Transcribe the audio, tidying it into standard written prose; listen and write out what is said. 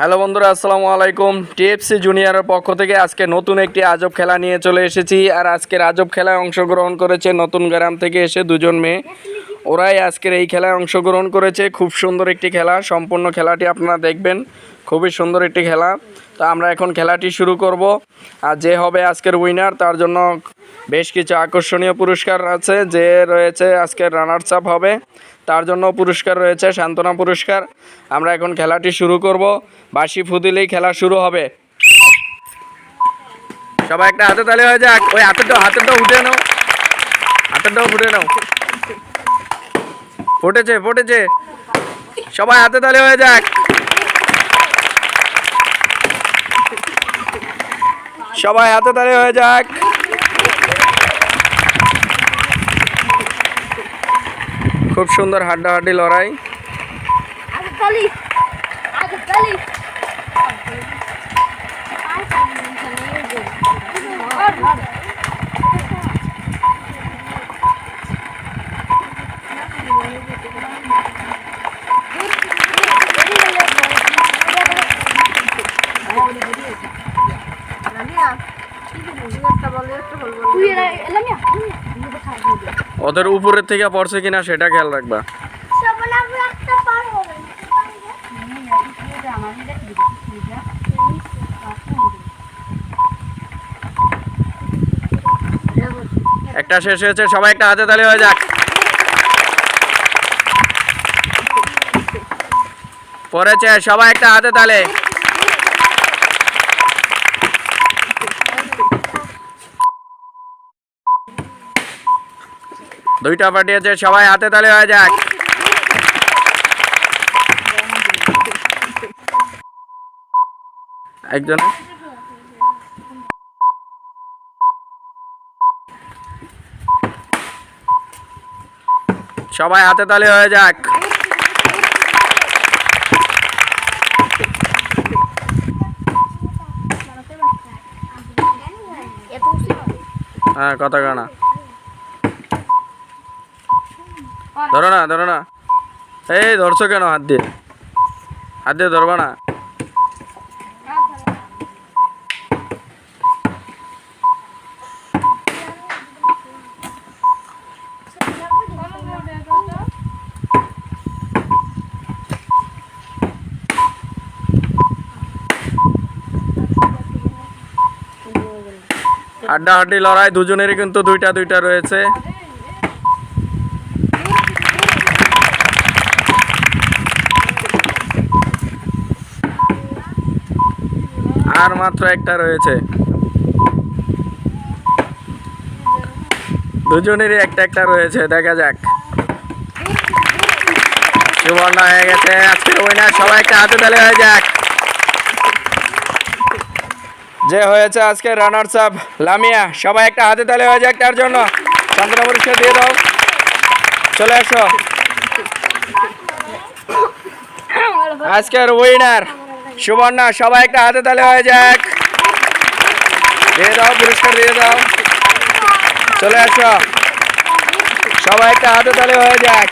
Hello বন্ধুরা, আসসালামু আলাইকুম। টিএফসি জুনিয়রের পক্ষ থেকে আজকে নতুন একটি আজব খেলা নিয়ে চলে এসেছি। আর আজকের আজব খেলায় অংশগ্রহণ করেছে নতুন গ্রাম থেকে এসে দুজন মেয়ে। ওরাই আজকের এই খেলায় অংশগ্রহণ করেছে। খুব সুন্দর একটি খেলা, সম্পূর্ণ খেলাটি আপনারা দেখবেন। খুবই সুন্দর একটি খেলা। তো আমরা এখন খেলাটি শুরু করব। আর যে হবে আজকের উইনার, তার জন্য বেশ কিছু আকর্ষণীয় পুরস্কার আছে। যে রয়েছে আজকের রানার্স আপ হবে, তার জন্য পুরস্কার রয়েছে, সান্ত্বনা পুরস্কার। আমরা এখন খেলাটি শুরু করব। বাঁশি ফু দিলেই খেলা শুরু হবে। সবাই একটা হাতে তালি হয়ে যাক। ওই হাতেরটাও উঠে নাও, হাতেরটাও ফুটে নাও। ফুটেছে। সবাই হাতে তালি হয়ে যাক। সবাই হাতে তালি হয়ে যাক। খুব সুন্দর হাড্ডাহাড্ডি লড়াই। ওদের উপরের থেকে পড়ছে কিনা সেটা খেয়াল রাখবা। একটা শেষ হয়েছে, সবাই একটা হাতে তালি হয়ে যাক। পড়েছে, সবাই একটা হাতে তালে। দুইটা পাঠিয়েছে, সবাই হাতে তালে হয়ে যাক। একজন সবাই হাতে তালি হয়ে যাক। হ্যাঁ, কথা কানা। ধরো না। এই ধরছো কেন? হাত দিয়ে ধরবা না। হাড্ডাহাড্ডি লড়াই, দুজনেরই কিন্তু দুইটা রয়েছে। আর মাত্র একটা রয়েছে। দুজনেরই একটা রয়েছে। দেখা যাক। সুবর্ণা হয়ে গেছে আজকের উইনার। সবাই একটা হাতে তালি হয়ে যাক। যে হয়েছে আজকে রানার্স আপ লামিয়া, সবাই একটা হাতে তালি হয়ে যাক তার জন্য। সান্ত্বনা পুরস্কার দিয়ে দাও। চলে আসো। আজকের উইনার সুবর্ণা, সবাই একটা হাতে তালি হয়ে যাক। দিয়ে দাও, পুরস্কার দিয়ে দাও। চলে আসো, সবাই একটা হাতে তালি হয়ে যাক।